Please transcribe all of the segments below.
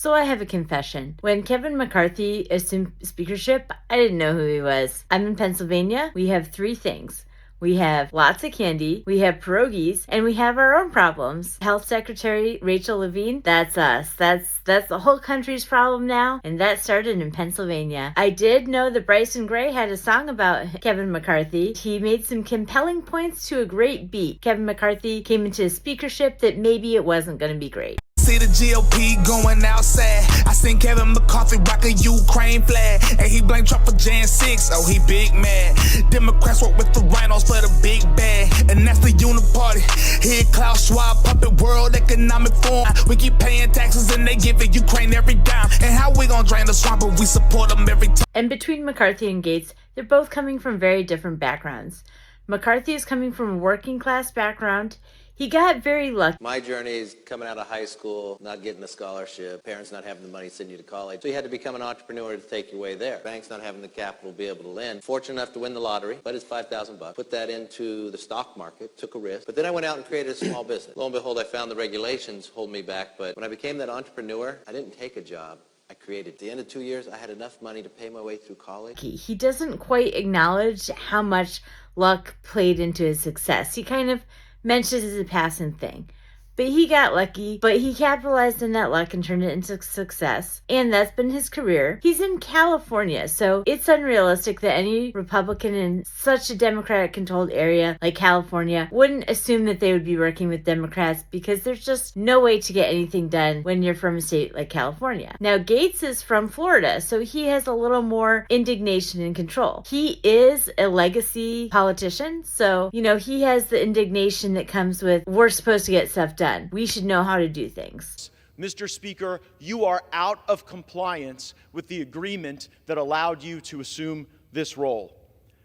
So I have a confession. When Kevin McCarthy assumed speakership, I didn't know who he was. I'm in Pennsylvania. We have three things. We have lots of candy, we have pierogies, and we have our own problems. Health Secretary Rachel Levine, that's us. That's the whole country's problem now, and that started in Pennsylvania. I did know that Bryson Gray had a song about Kevin McCarthy. He made some compelling points to a great beat. Kevin McCarthy came into a speakership that maybe it wasn't going to be great. See the GOP going outside. I seen Kevin McCarthy rock a Ukraine flag, and he blamed Trump for Jan 6. Oh, he big mad. Democrats work with the rhinos for the big bad, and that's the uniparty. Here, Klaus Schwab, puppet World Economic Forum. We keep paying taxes, and they giving Ukraine every dime. And how we gonna drain the swamp if we support them every time? And between McCarthy and Gaetz, they're both coming from very different backgrounds. McCarthy is coming from a working class background. He got very lucky. My journey is coming out of high school, not getting a scholarship, parents not having the money to send you to college. So you had to become an entrepreneur to take your way there. Banks not having the capital to be able to lend. Fortunate enough to win the lottery, but it's $5,000. Put that into the stock market, took a risk. But then I went out and created a small business. Lo and behold, I found the regulations hold me back. But when I became that entrepreneur, I didn't take a job. I created. At the end of 2 years, I had enough money to pay my way through college. He doesn't quite acknowledge how much luck played into his success. He kind of mentions it's a passing thing. But he got lucky, but he capitalized on that luck and turned it into success. And that's been his career. He's in California, so it's unrealistic that any Republican in such a Democratic-controlled area like California wouldn't assume that they would be working with Democrats, because there's just no way to get anything done when you're from a state like California. Now, Gaetz is from Florida, so he has a little more indignation and control. He is a legacy politician, so, he has the indignation that comes with, we're supposed to get stuff done. We should know how to do things. Mr. Speaker, you are out of compliance with the agreement that allowed you to assume this role.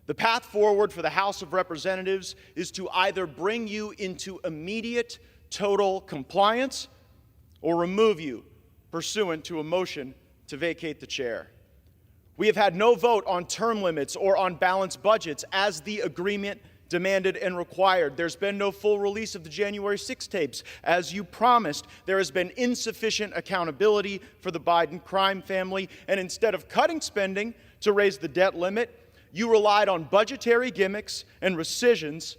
The path forward for the House of Representatives is to either bring you into immediate total compliance or remove you pursuant to a motion to vacate the chair. We have had no vote on term limits or on balanced budgets as the agreement demanded and required. There's been no full release of the January 6 tapes, as you promised. There has been insufficient accountability for the Biden crime family, and instead of cutting spending to raise the debt limit, you relied on budgetary gimmicks and rescissions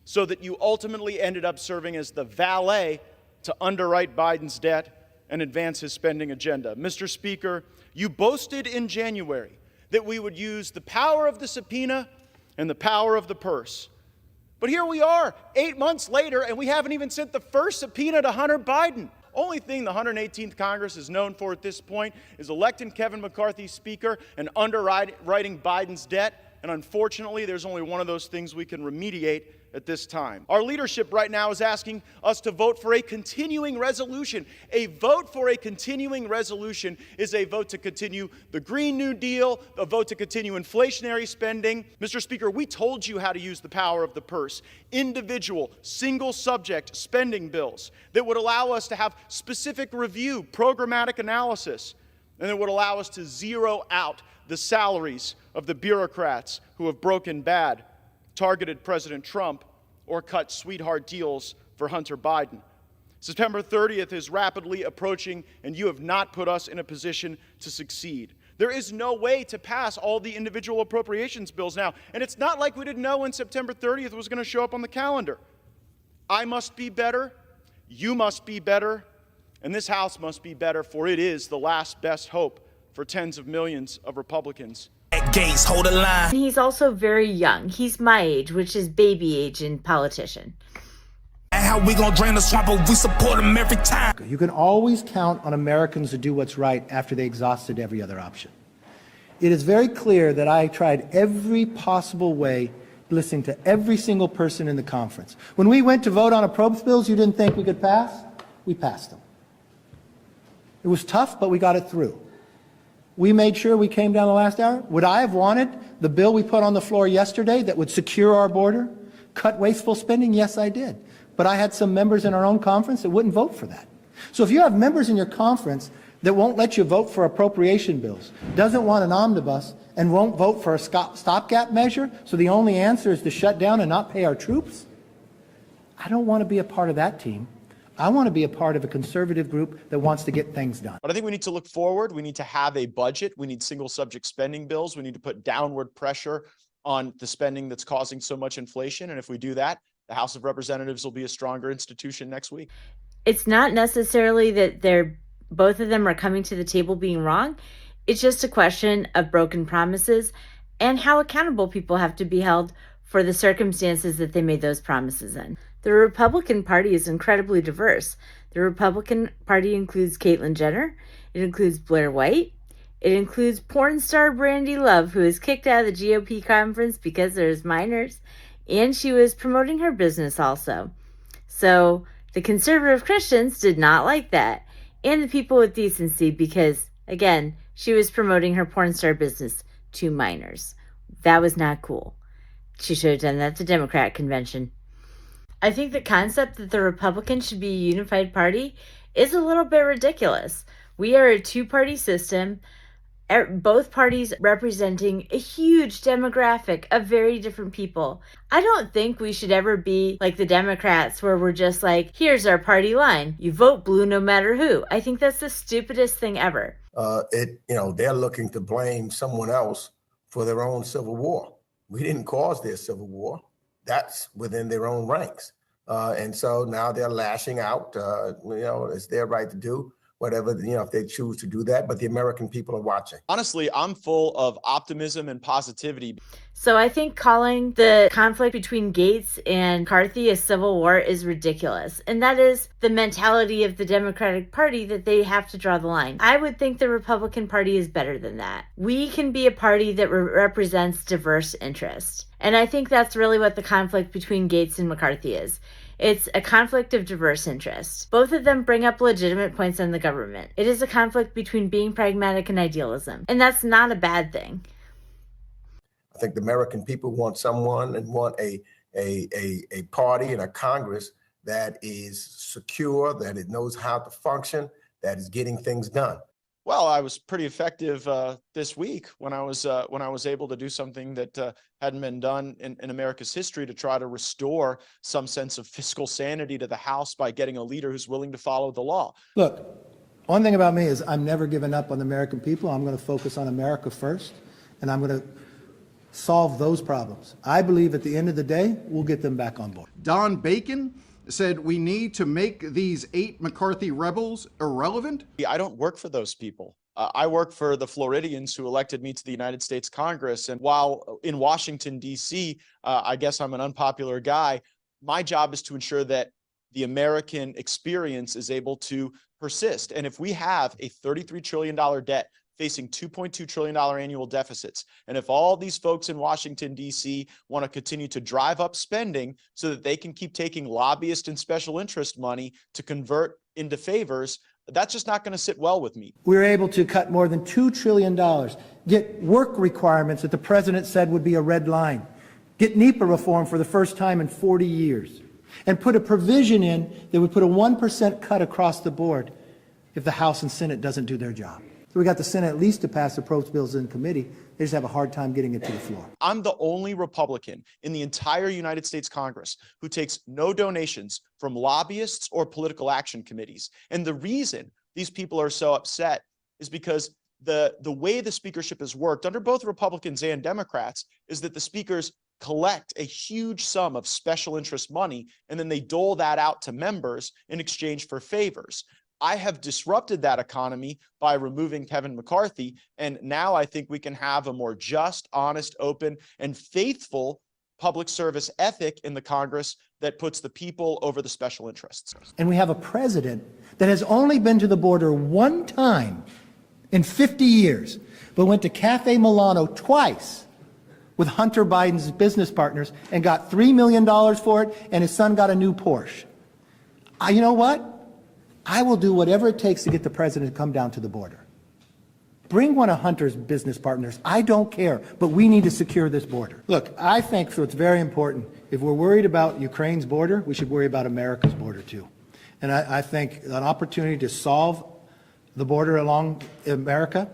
so that you ultimately ended up serving as the valet to underwrite Biden's debt and advance his spending agenda. Mr. Speaker, you boasted in January that we would use the power of the subpoena and the power of the purse. But here we are, 8 months later, and we haven't even sent the first subpoena to Hunter Biden. Only thing the 118th Congress is known for at this point is electing Kevin McCarthy Speaker and underwriting Biden's debt. And unfortunately, there's only one of those things we can remediate at this time. Our leadership right now is asking us to vote for a continuing resolution. A vote for a continuing resolution is a vote to continue the Green New Deal, a vote to continue inflationary spending. Mr. Speaker, we told you how to use the power of the purse. Individual, single subject spending bills that would allow us to have specific review, programmatic analysis, and that would allow us to zero out the salaries of the bureaucrats who have broken bad, targeted President Trump, or cut sweetheart deals for Hunter Biden. September 30th is rapidly approaching, and you have not put us in a position to succeed. There is no way to pass all the individual appropriations bills now, and it's not like we didn't know when September 30th was going to show up on the calendar. I must be better, you must be better, and this House must be better, for it is the last best hope for tens of millions of Republicans. Gaetz, hold the line. He's also very young. He's my age, which is baby age in politician. And how we gonna drain the swamp if we support them every time? You can always count on Americans to do what's right after they exhausted every other option. It is very clear that I tried every possible way, listening to every single person in the conference. When we went to vote on appropriations bills you didn't think we could pass, we passed them. It was tough, but we got it through. We made sure we came down the last hour. Would I have wanted the bill we put on the floor yesterday that would secure our border, cut wasteful spending? Yes, I did. But I had some members in our own conference that wouldn't vote for that. So if you have members in your conference that won't let you vote for appropriation bills, doesn't want an omnibus, and won't vote for a stopgap measure, so the only answer is to shut down and not pay our troops, I don't want to be a part of that team. I want to be a part of a conservative group that wants to get things done. But I think we need to look forward. We need to have a budget. We need single subject spending bills. We need to put downward pressure on the spending that's causing so much inflation. And if we do that, the House of Representatives will be a stronger institution next week. It's not necessarily that both of them are coming to the table being wrong. It's just a question of broken promises and how accountable people have to be held for the circumstances that they made those promises in. The Republican Party is incredibly diverse. The Republican Party includes Caitlyn Jenner. It includes Blair White. It includes porn star Brandy Love, who was kicked out of the GOP conference because there's minors, and she was promoting her business also. So the conservative Christians did not like that, and the people with decency, because, again, she was promoting her porn star business to minors. That was not cool. She should have done that at the Democrat convention. I think the concept that the Republicans should be a unified party is a little bit ridiculous. We are a two-party system, both parties representing a huge demographic of very different people. I don't think we should ever be like the Democrats, where we're just like, here's our party line. You vote blue no matter who. I think that's the stupidest thing ever. They're looking to blame someone else for their own civil war. We didn't cause their civil war. That's within their own ranks. And so now they're lashing out. It's their right to do whatever, if they choose to do that. But the American people are watching. Honestly, I'm full of optimism and positivity. So I think calling the conflict between Gaetz and McCarthy a civil war is ridiculous. And that is the mentality of the Democratic Party, that they have to draw the line. I would think the Republican Party is better than that. We can be a party that represents diverse interests. And I think that's really what the conflict between Gaetz and McCarthy is. It's a conflict of diverse interests. Both of them bring up legitimate points on the government. It is a conflict between being pragmatic and idealism. And that's not a bad thing. I think the American people want someone and want a party and a Congress that is secure, that it knows how to function, that is getting things done. Well, I was pretty effective this week when I was able to do something that hadn't been done in America's history, to try to restore some sense of fiscal sanity to the House by getting a leader who's willing to follow the law. Look, one thing about me is I'm never giving up on the American people. I'm going to focus on America first, and I'm going to solve those problems. I believe at the end of the day, we'll get them back on board. Don Bacon said we need to make these 8 McCarthy rebels irrelevant. I don't work for those people. I work for the Floridians who elected me to the United States Congress. And while in Washington, D.C., I guess I'm an unpopular guy, my job is to ensure that the American experience is able to persist. And if we have a $33 trillion debt facing $2.2 trillion annual deficits, and if all these folks in Washington, D.C. want to continue to drive up spending so that they can keep taking lobbyist and special interest money to convert into favors, that's just not going to sit well with me. We were able to cut more than $2 trillion, get work requirements that the president said would be a red line, get NEPA reform for the first time in 40 years, and put a provision in that would put a 1% cut across the board if the House and Senate doesn't do their job. So we got the Senate at least to pass the approach bills in committee. They just have a hard time getting it to the floor. I'm the only Republican in the entire United States Congress who takes no donations from lobbyists or political action committees. And the reason these people are so upset is because the way the speakership has worked under both Republicans and Democrats is that the speakers collect a huge sum of special interest money, and then they dole that out to members in exchange for favors. I have disrupted that economy by removing Kevin McCarthy, and now I think we can have a more just, honest, open, and faithful public service ethic in the Congress that puts the people over the special interests. And we have a president that has only been to the border one time in 50 years, but went to Cafe Milano twice with Hunter Biden's business partners and got $3 million for it, and his son got a new Porsche. You know what? I will do whatever it takes to get the president to come down to the border. Bring one of Hunter's business partners. I don't care, but we need to secure this border. Look, I think so it's very important. If we're worried about Ukraine's border, we should worry about America's border too. And I think an opportunity to solve the border along America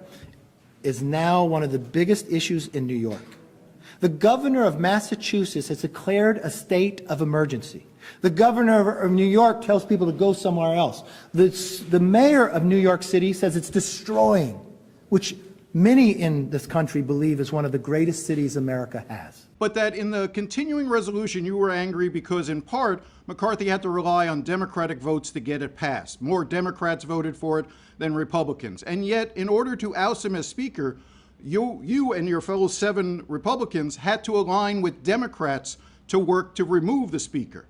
is now one of the biggest issues in New York. The governor of Massachusetts has declared a state of emergency. The governor of New York tells people to go somewhere else. The mayor of New York City says it's destroying, which many in this country believe is one of the greatest cities America has. But that in the continuing resolution, you were angry because, in part, McCarthy had to rely on Democratic votes to get it passed. More Democrats voted for it than Republicans. And yet, in order to oust him as Speaker, you and your fellow 7 Republicans had to align with Democrats to work to remove the Speaker.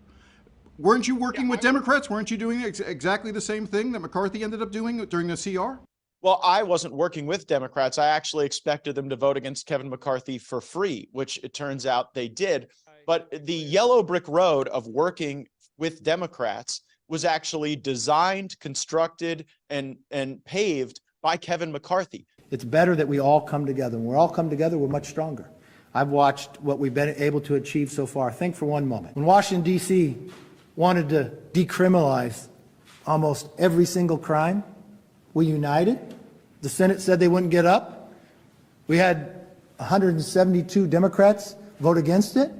Weren't you working with Democrats? Weren't you doing exactly the same thing that McCarthy ended up doing during the CR? Well, I wasn't working with Democrats. I actually expected them to vote against Kevin McCarthy for free, which it turns out they did. But the yellow brick road of working with Democrats was actually designed, constructed, and paved by Kevin McCarthy. It's better that we all come together. When we all come together, we're much stronger. I've watched what we've been able to achieve so far. Think for one moment. When Washington, D.C. wanted to decriminalize almost every single crime, we united. The Senate said they wouldn't get up. We had 172 Democrats vote against it.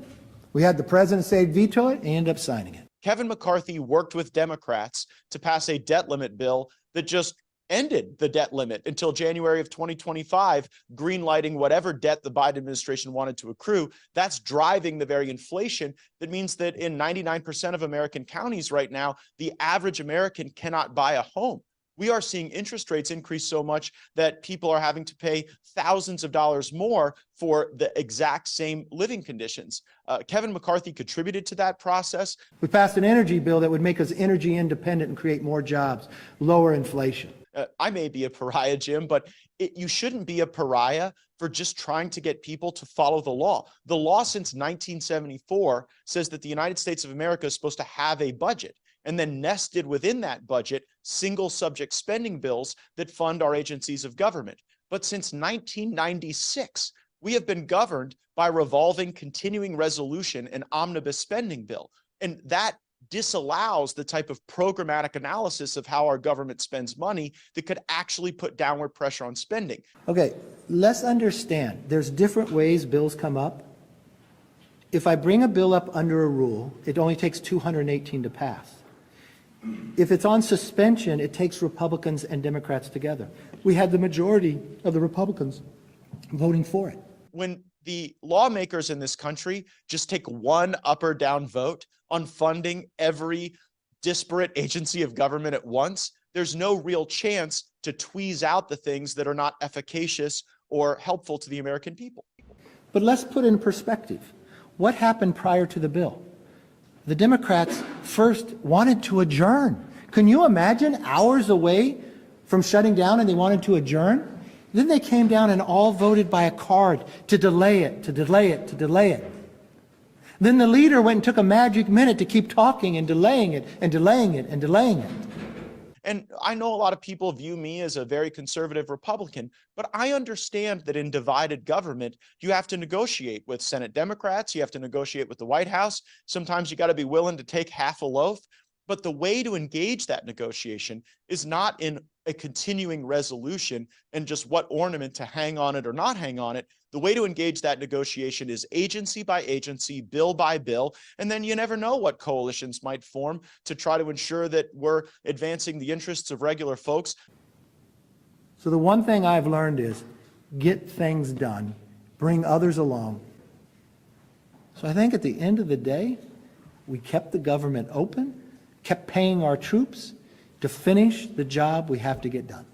We had the president say veto it, and he ended up signing it. Kevin McCarthy worked with Democrats to pass a debt limit bill that just ended the debt limit until January of 2025, greenlighting whatever debt the Biden administration wanted to accrue. That's driving the very inflation that means that in 99% of American counties right now, the average American cannot buy a home. We are seeing interest rates increase so much that people are having to pay thousands of dollars more for the exact same living conditions. Kevin McCarthy contributed to that process. We passed an energy bill that would make us energy independent and create more jobs, lower inflation. I may be a pariah, Jim, but you shouldn't be a pariah for just trying to get people to follow the law. The law since 1974 says that the United States of America is supposed to have a budget, and then nested within that budget, single subject spending bills that fund our agencies of government. But since 1996, we have been governed by revolving continuing resolution and omnibus spending bill. And that disallows the type of programmatic analysis of how our government spends money that could actually put downward pressure on spending. Okay, let's understand. There's different ways bills come up. If I bring a bill up under a rule, it only takes 218 to pass. If it's on suspension, it takes Republicans and Democrats together. We had the majority of the Republicans voting for it. When the lawmakers in this country just take one up or down vote on funding every disparate agency of government at once, there's no real chance to tweeze out the things that are not efficacious or helpful to the American people. But let's put in perspective. What happened prior to the bill? The Democrats first wanted to adjourn. Can you imagine hours away from shutting down and they wanted to adjourn? Then they came down and all voted by a card to delay it, to delay it, to delay it. Then the leader went and took a magic minute to keep talking and delaying it and delaying it and delaying it. And I know a lot of people view me as a very conservative Republican, but I understand that in divided government, you have to negotiate with Senate Democrats, you have to negotiate with the White House. Sometimes you got to be willing to take half a loaf. But the way to engage that negotiation is not in a continuing resolution and just what ornament to hang on it or not hang on it. The way to engage that negotiation is agency by agency, bill by bill, and then you never know what coalitions might form to try to ensure that we're advancing the interests of regular folks. So the one thing I've learned is get things done, bring others along. So I think at the end of the day, we kept the government open, kept paying our troops to finish the job we have to get done.